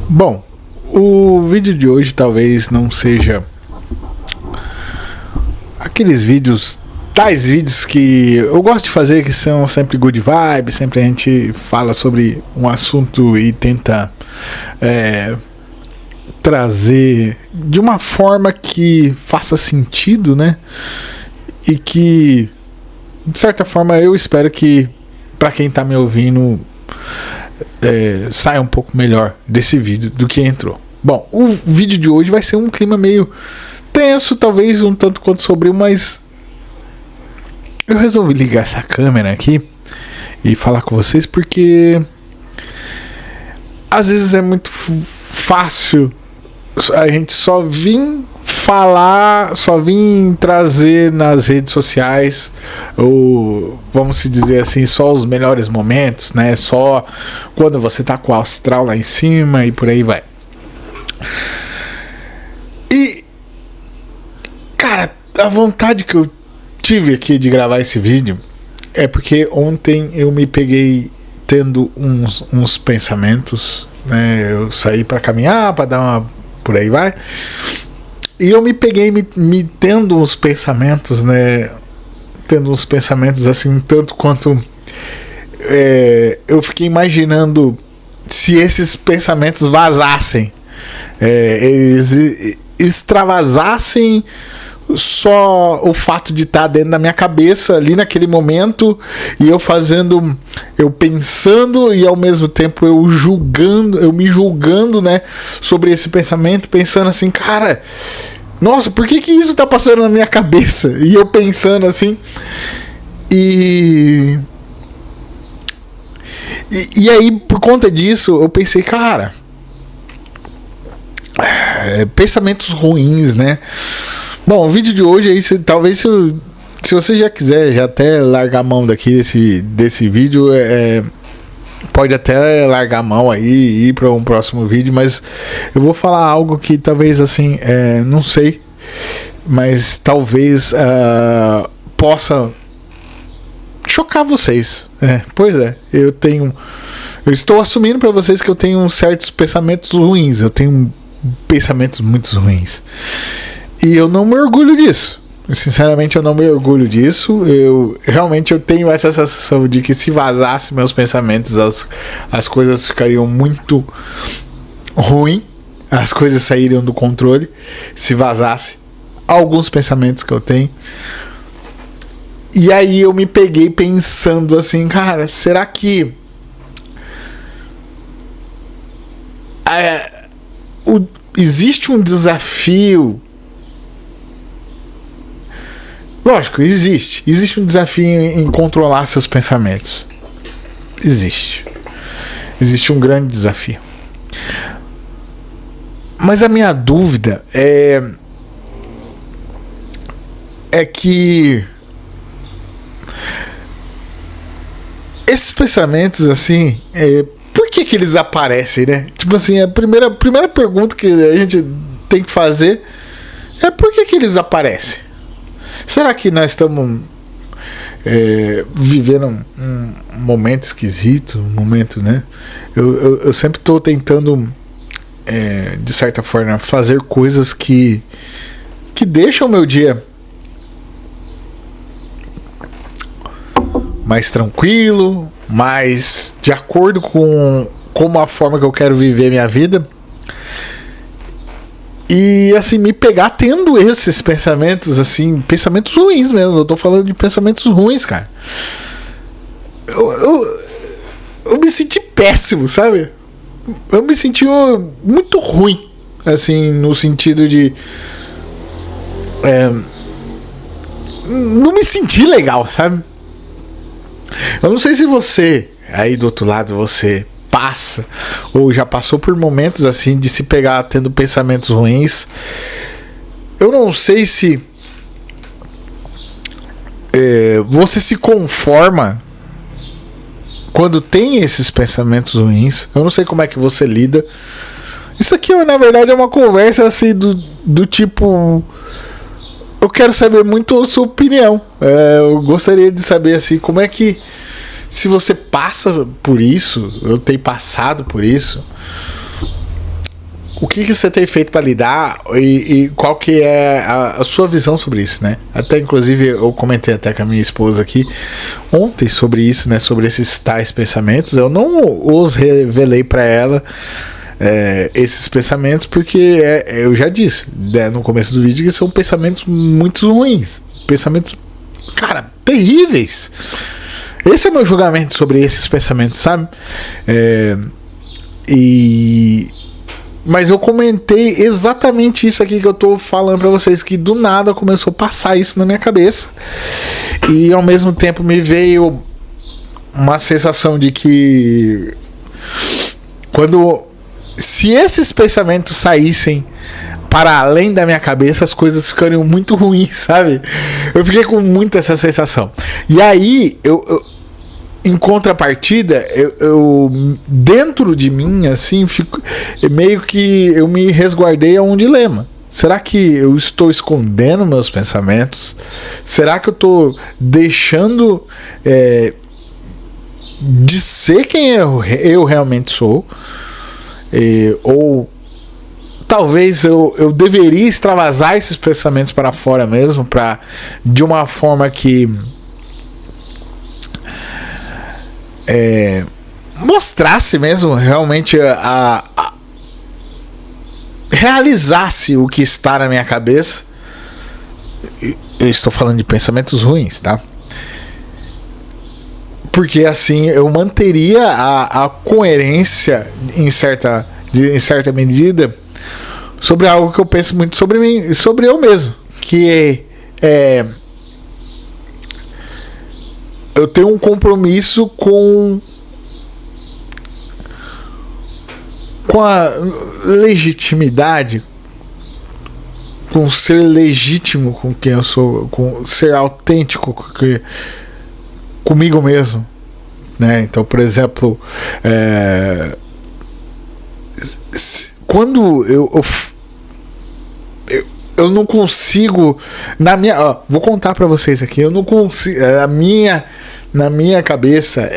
Bom, o vídeo de hoje talvez não seja aqueles vídeos, tais vídeos que eu gosto de fazer, que são sempre good vibe, sempre a gente fala sobre um assunto e tenta trazer de uma forma que faça sentido, né? E que, de certa forma, eu espero que para quem tá me ouvindo saia um pouco melhor desse vídeo do que entrou. Bom, o vídeo de hoje vai ser um clima meio tenso, talvez um tanto quanto sombrio, mas eu resolvi ligar essa câmera aqui e falar com vocês porque às vezes é muito fácil a gente só vir falar, só vir trazer nas redes sociais, ou vamos se dizer assim, só os melhores momentos, né? Só quando você tá com o astral lá em cima e por aí vai. E cara, a vontade que eu tive aqui de gravar esse vídeo é porque ontem eu me peguei tendo uns pensamentos, né? Eu saí para caminhar, para dar uma por aí vai. E eu me peguei me tendo uns pensamentos, né? Tendo uns pensamentos assim, um tanto quanto eu fiquei imaginando se esses pensamentos vazassem, eles extravasassem só o fato de estar dentro da minha cabeça ali naquele momento, e eu pensando e ao mesmo tempo eu me julgando, né, sobre esse pensamento, pensando assim, cara, nossa, por que isso tá passando na minha cabeça? E eu pensando assim, e aí por conta disso eu pensei, cara, pensamentos ruins, né? Bom, o vídeo de hoje é isso. Talvez se você já quiser já até largar a mão daqui desse vídeo, pode até largar a mão aí e ir para um próximo vídeo, mas eu vou falar algo que talvez assim, não sei, mas talvez possa chocar vocês. Pois é, eu estou assumindo para vocês que eu tenho certos pensamentos ruins, eu tenho pensamentos muito ruins. E eu não me orgulho disso. Sinceramente, eu não me orgulho disso. Eu tenho essa sensação de que se vazasse meus pensamentos, as coisas ficariam muito ruins. As coisas sairiam do controle se vazasse alguns pensamentos que eu tenho. E aí eu me peguei pensando assim, cara, será que existe um desafio? Lógico, existe um desafio em controlar seus pensamentos. Existe um grande desafio. Mas a minha dúvida é que esses pensamentos assim, por que eles aparecem, né? Tipo assim, a primeira pergunta que a gente tem que fazer é por que eles aparecem? Será que nós estamos vivendo um momento esquisito, um momento, né? Eu sempre estou tentando, de certa forma, fazer coisas que deixam o meu dia mais tranquilo, mais de acordo com a forma que eu quero viver minha vida. E assim, me pegar tendo esses pensamentos, assim, pensamentos ruins mesmo. Eu tô falando de pensamentos ruins, cara. Eu me senti péssimo, sabe? Eu me senti muito ruim, assim, no sentido de não me senti legal, sabe? Eu não sei se você aí do outro lado, você passa ou já passou por momentos assim de se pegar tendo pensamentos ruins. Eu não sei se você se conforma quando tem esses pensamentos ruins. Eu não sei como é que você lida. Isso aqui, na verdade, é uma conversa assim do tipo, eu quero saber muito a sua opinião. Eu gostaria de saber assim, como é que, se você passa por isso, eu tenho passado por isso, o que você tem feito para lidar e qual que é a sua visão sobre isso, né? Até inclusive eu comentei até com a minha esposa aqui ontem sobre isso, né? Sobre esses tais pensamentos. Eu não os revelei para ela esses pensamentos porque eu já disse, né, no começo do vídeo, que são pensamentos muito ruins, pensamentos, cara, terríveis. Esse é o meu julgamento sobre esses pensamentos, sabe? Mas eu comentei exatamente isso aqui que eu tô falando pra vocês, que do nada começou a passar isso na minha cabeça. E ao mesmo tempo me veio uma sensação de que se esses pensamentos saíssem para além da minha cabeça, as coisas ficariam muito ruins, sabe? Eu fiquei com muito essa sensação. E aí, em contrapartida, eu dentro de mim, assim, meio que eu me resguardei a um dilema. Será que eu estou escondendo meus pensamentos? Será que eu estou deixando de ser quem eu realmente sou? Ou talvez eu deveria extravasar esses pensamentos para fora mesmo, de uma forma que mostrasse mesmo realmente realizasse o que está na minha cabeça. Eu estou falando de pensamentos ruins, tá? Porque assim eu manteria a coerência em certa medida sobre algo que eu penso muito sobre mim, sobre eu mesmo, que eu tenho um compromisso com a legitimidade, com ser legítimo com quem eu sou, com ser autêntico comigo mesmo, né? Então, por exemplo, quando eu não consigo vou contar pra vocês aqui, eu não consigo, na minha cabeça,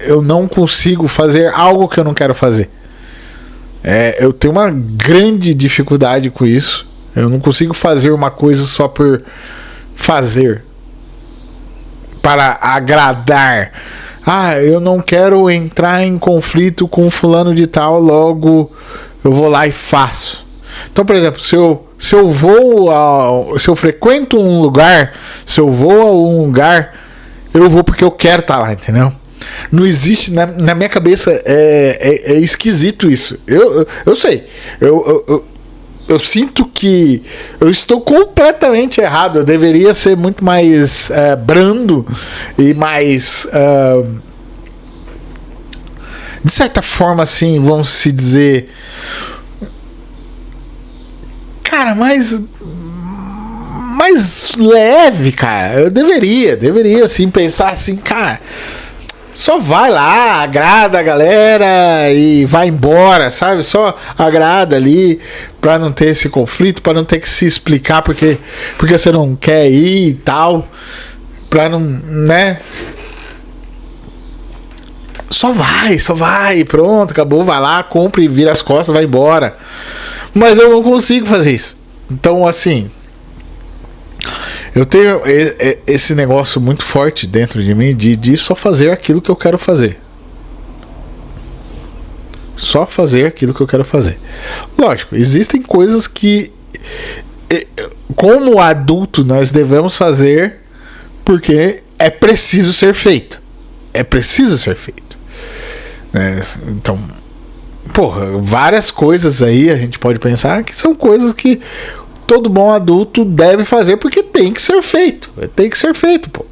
eu não consigo fazer algo que eu não quero fazer. Eu tenho uma grande dificuldade com isso. Eu não consigo fazer uma coisa só por fazer, para agradar. Eu não quero entrar em conflito com fulano de tal, logo eu vou lá e faço. Então, por exemplo, se eu frequento um lugar, se eu vou a um lugar, eu vou porque eu quero estar lá, entendeu? Não existe, na minha cabeça é esquisito isso. Eu sei, eu sinto que eu estou completamente errado. Eu deveria ser muito mais brando e mais de certa forma, assim, vamos se dizer, cara, mais leve, cara. Eu deveria assim pensar assim, cara, só vai lá, agrada a galera e vai embora, sabe? Só agrada ali pra não ter esse conflito, pra não ter que se explicar porque você não quer ir e tal, pra não, né? Só vai, pronto, acabou, vai lá, compra e vira as costas, vai embora. Mas eu não consigo fazer isso. Então, assim, eu tenho esse negócio muito forte dentro de mim de só fazer aquilo que eu quero fazer. Só fazer aquilo que eu quero fazer. Lógico, existem coisas que, como adulto, nós devemos fazer porque é preciso ser feito. É preciso ser feito. Então, porra, várias coisas aí a gente pode pensar que são coisas que todo bom adulto deve fazer porque tem que ser feito. Tem que ser feito, pô.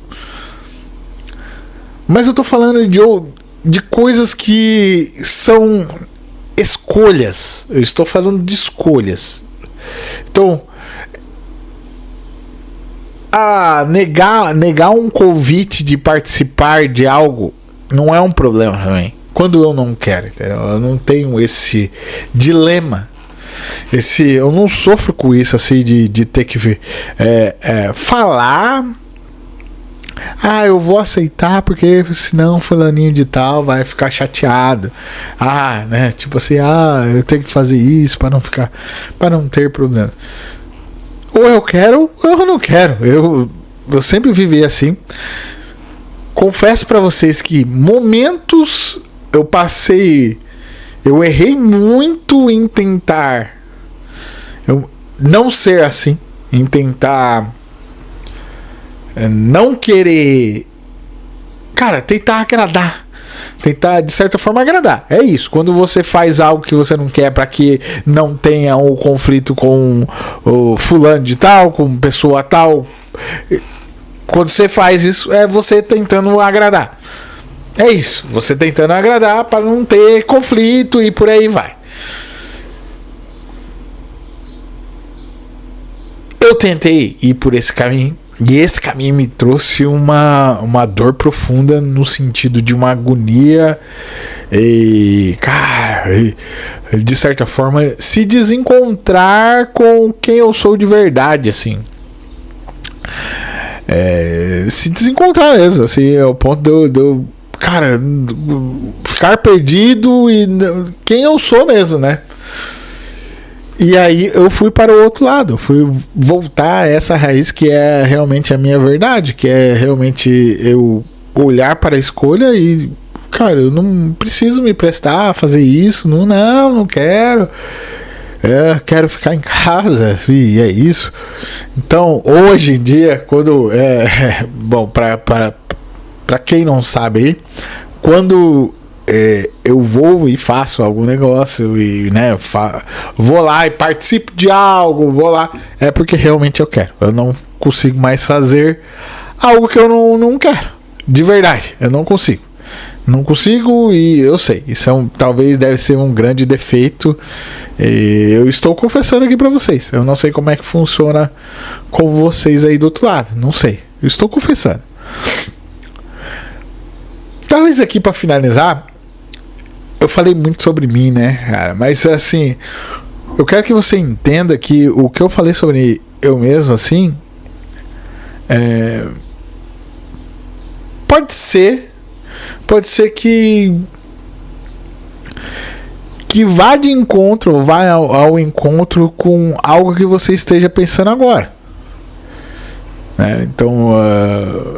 Mas eu tô falando de coisas que são escolhas. Eu estou falando de escolhas. Então, negar um convite de participar de algo não é um problema também. Quando eu não quero, entendeu? Eu não tenho esse dilema. Eu não sofro com isso, assim, de ter que falar. Ah, eu vou aceitar porque senão fulaninho de tal vai ficar chateado. Ah, né? Tipo assim, eu tenho que fazer isso para não ter problema. Ou eu quero, ou eu não quero. Eu sempre vivi assim. Confesso para vocês que momentos eu errei muito em tentar não ser assim, em tentar não querer, cara, tentar agradar, tentar de certa forma agradar. É isso. Quando você faz algo que você não quer para que não tenha um conflito com o fulano de tal, com pessoa tal, quando você faz isso, é você tentando agradar. É isso, você tentando agradar para não ter conflito e por aí vai. Eu tentei ir por esse caminho, e esse caminho me trouxe uma dor profunda no sentido de uma agonia e, cara, de certa forma, se desencontrar com quem eu sou de verdade, assim. Se desencontrar mesmo, assim, ao ponto de eu cara, ficar perdido e quem eu sou mesmo, né? E aí eu fui para o outro lado, fui voltar a essa raiz que é realmente a minha verdade, que é realmente eu olhar para a escolha e, cara, eu não preciso me prestar a fazer isso, não quero. Quero ficar em casa e é isso. Então, hoje em dia, quando bom, para quem não sabe aí, quando eu vou e faço algum negócio e, né, vou lá e participo de algo, vou lá, é porque realmente eu quero. Eu não consigo mais fazer algo que eu não quero. De verdade, eu não consigo. Não consigo e eu sei. Isso talvez deve ser um grande defeito. Eu estou confessando aqui para vocês. Eu não sei como é que funciona com vocês aí do outro lado. Não sei. Eu estou confessando. Talvez aqui para finalizar, eu falei muito sobre mim, né, cara? Mas assim, eu quero que você entenda que o que eu falei sobre eu mesmo, assim, pode ser que vá de encontro, ou vá ao encontro com algo que você esteja pensando agora. Então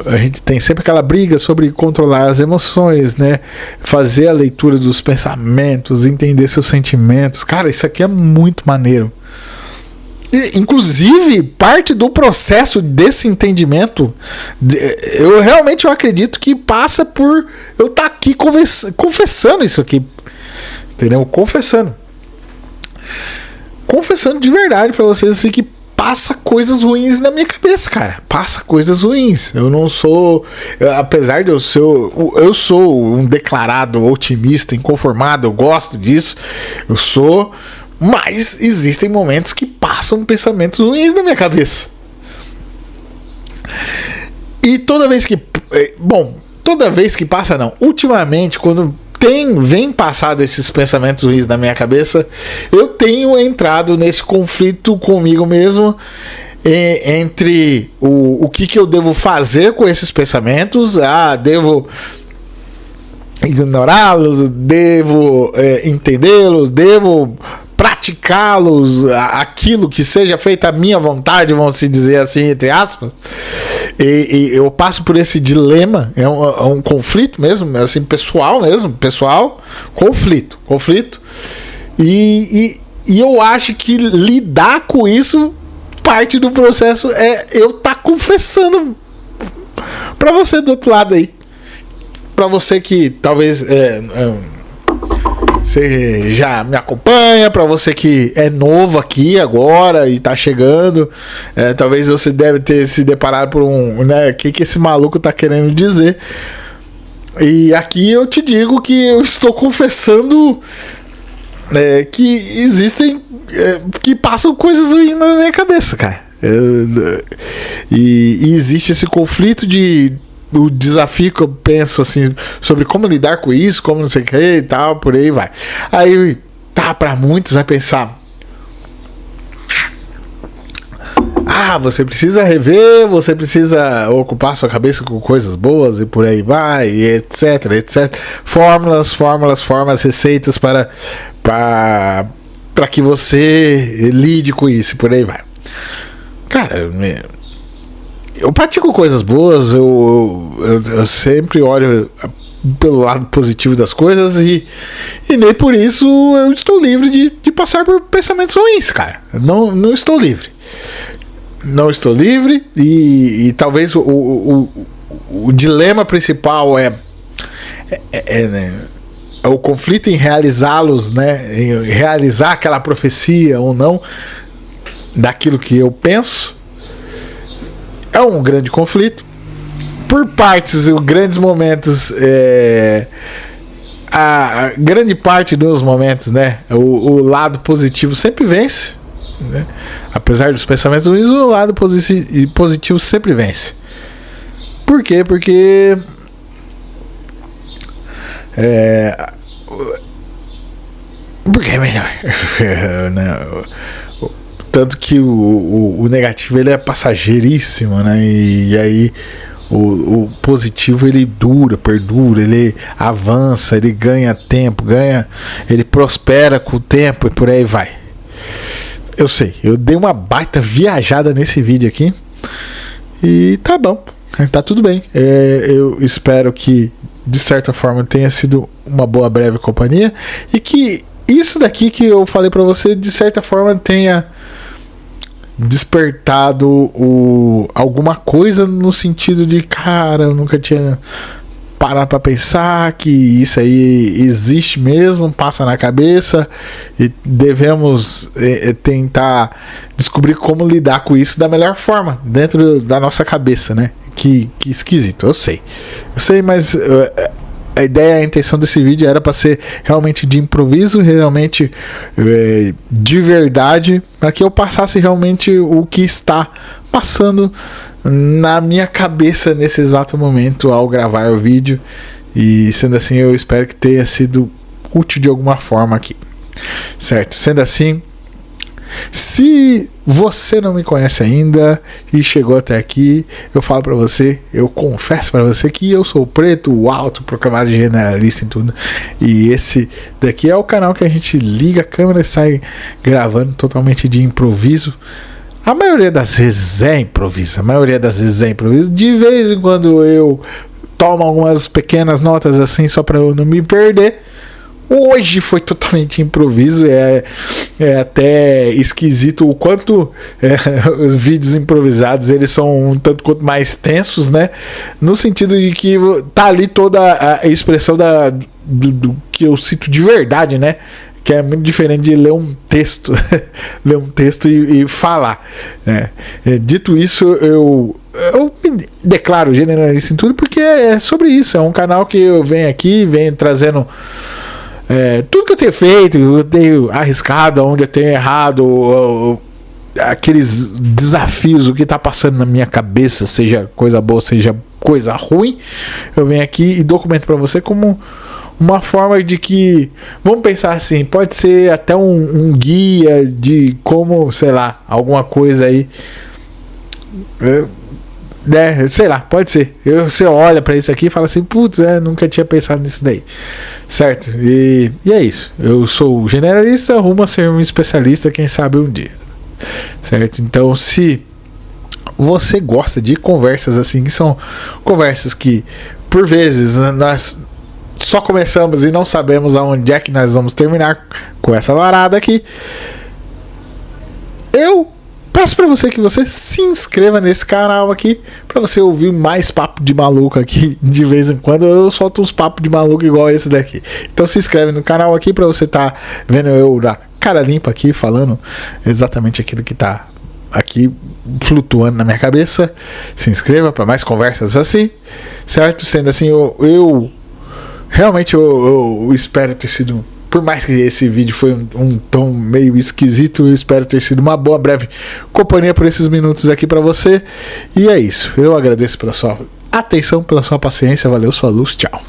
a gente tem sempre aquela briga sobre controlar as emoções, né? Fazer a leitura dos pensamentos, entender seus sentimentos. Cara, isso aqui é muito maneiro. E, inclusive, parte do processo desse entendimento, eu realmente acredito que passa por eu estar aqui confessando isso aqui. Entendeu? Confessando de verdade pra vocês, assim, que passa coisas ruins na minha cabeça, cara. Passa coisas ruins. Eu não sou, apesar de eu sou um declarado otimista, inconformado, eu gosto disso. Eu sou, mas existem momentos que passam pensamentos ruins na minha cabeça. E toda vez que passa não, ultimamente quando vem passado esses pensamentos ruins na minha cabeça, eu tenho entrado nesse conflito comigo mesmo, entre o que eu devo fazer com esses pensamentos. Devo ignorá-los, devo entendê-los, devo praticá-los, aquilo que seja feito à minha vontade, vamos se dizer assim, entre aspas. E eu passo por esse dilema, é um conflito mesmo, assim, pessoal, conflito. E eu acho que lidar com isso, parte do processo é eu estar confessando pra você do outro lado aí. Pra você que talvez você já me acompanha, para você que é novo aqui agora e tá chegando, talvez você deve ter se deparado por o que esse maluco tá querendo dizer. E aqui eu te digo que eu estou confessando que existem, que passam coisas ruins na minha cabeça, cara. E existe esse conflito o desafio que eu penso assim sobre como lidar com isso, como não sei o que e tal, por aí vai. Aí pra muitos vai pensar: você precisa rever, você precisa ocupar sua cabeça com coisas boas e por aí vai, e etc, etc. Fórmulas, receitas para que você lide com isso e por aí vai. Cara, eu pratico coisas boas, eu sempre olho pelo lado positivo das coisas e nem por isso eu estou livre de passar por pensamentos ruins, cara. Não estou livre. Não estou livre e talvez o dilema principal é o conflito em realizá-los, né? Em realizar aquela profecia ou não daquilo que eu penso. É um grande conflito. Por partes, grandes momentos, a grande parte dos momentos, né? O lado positivo sempre vence, né? Apesar dos pensamentos ruins, o lado positivo sempre vence. Por quê? Porque é melhor. Tanto que o negativo ele é passageiríssimo, né? E aí o positivo ele perdura, ele avança, ele ganha tempo, ele prospera com o tempo e por aí vai. Eu sei, eu dei uma baita viajada nesse vídeo aqui e tá bom, tá tudo bem. Eu espero que de certa forma tenha sido uma boa breve companhia e que isso daqui que eu falei pra você de certa forma tenha despertado alguma coisa no sentido de, cara, eu nunca tinha parado pra pensar que isso aí existe mesmo, passa na cabeça e devemos tentar descobrir como lidar com isso da melhor forma dentro da nossa cabeça, né? Que esquisito, eu sei, mas a ideia, a intenção desse vídeo era para ser realmente de improviso, realmente de verdade, para que eu passasse realmente o que está passando na minha cabeça nesse exato momento ao gravar o vídeo. E sendo assim, eu espero que tenha sido útil de alguma forma aqui, certo? Sendo assim, se você não me conhece ainda e chegou até aqui, eu falo pra você, eu confesso pra você que eu sou o Preto, o alto, proclamado generalista em tudo. E esse daqui é o canal que a gente liga a câmera e sai gravando totalmente de improviso. A maioria das vezes é improviso, De vez em quando eu tomo algumas pequenas notas assim só pra eu não me perder. Hoje foi totalmente improviso, é até esquisito o quanto os vídeos improvisados eles são um tanto quanto mais tensos, né? No sentido de que tá ali toda a expressão do que eu cito de verdade, né? Que é muito diferente de ler um texto, ler um texto e falar, né? Dito isso, eu me declaro generalista em tudo porque é sobre isso. É um canal que eu venho trazendo tudo que eu tenho feito, eu tenho arriscado, onde eu tenho errado, aqueles desafios, o que está passando na minha cabeça, seja coisa boa, seja coisa ruim, eu venho aqui e documento para você como uma forma de que, vamos pensar assim, pode ser até um guia de como, sei lá, alguma coisa aí, sei lá, pode ser. Você olha pra isso aqui e fala assim, putz, nunca tinha pensado nisso daí, certo? E é isso. Eu sou generalista, rumo a ser um especialista, quem sabe um dia, certo? Então, se você gosta de conversas assim, que são conversas que por vezes nós só começamos e não sabemos aonde é que nós vamos terminar com essa varada aqui, eu peço pra você que você se inscreva nesse canal aqui, pra você ouvir mais papo de maluco aqui. De vez em quando eu solto uns papos de maluco igual esse daqui. Então se inscreve no canal aqui pra você tá vendo eu da cara limpa aqui, falando exatamente aquilo que tá aqui flutuando na minha cabeça. Se inscreva pra mais conversas assim, certo? Sendo assim, eu realmente eu espero ter sido, por mais que esse vídeo foi um tom meio esquisito, eu espero ter sido uma boa, breve companhia por esses minutos aqui pra você. E é isso. Eu agradeço pela sua atenção, pela sua paciência. Valeu, sua luz. Tchau.